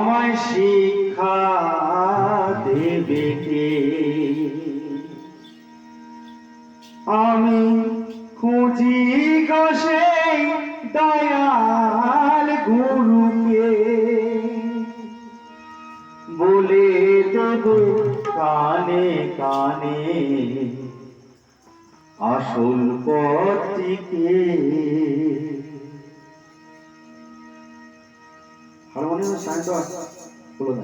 আমায় শিক্ষা দেবে কে? আমি খুঁজি গো সেই দয়াল গুরুকে, বলে দেব কানে কানে আসল পথটিকে। হারমোনিয়াম সাইন্ড বলো না,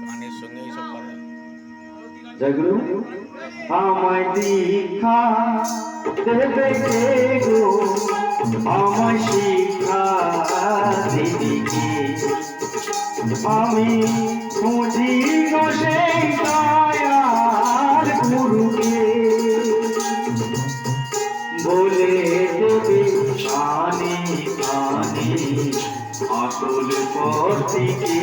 গানের সঙ্গে এইসব করে। জয়গুরু আমায় দীক্ষা দেবে কে গো, আমায় শিক্ষা দেবে কে? আমি খুঁজি গো সেই দয়াল গুরুকে, বলে দেবে কানে কানে আসল পথটিকে।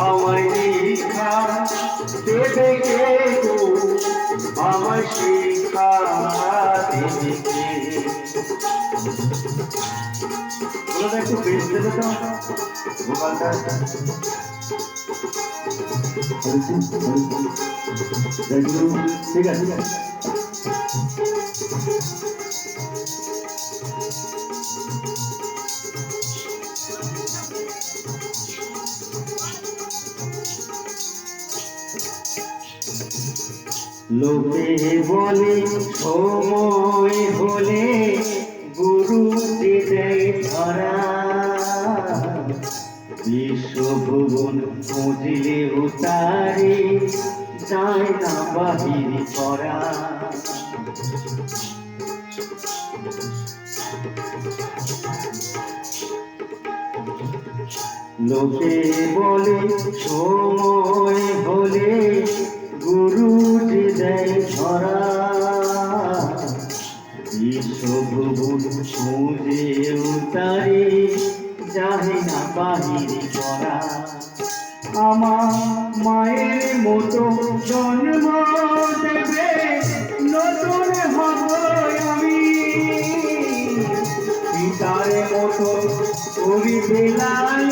আমায় শিক্ষা দেবে কে গো, আমায় শিক্ষা দেবে কে? বলো একটু বেশ দেবে তো ভোকালটা। ঠিক আছে, লোকে বলে সময় হলে গুরু দেয় ধরা, বিশ্বভুবন খুঁজলে উতারে যায় না বাহির করা। লোকে বলে সময় হলে গুরু দেয় ধরা, বিশ্বভুবন খুঁজে উতারে যায় না বাহির করা। আমার মায়ের মতো জন্ম দেবে নতুন হব আমি, পিতার মতো করিবে লালন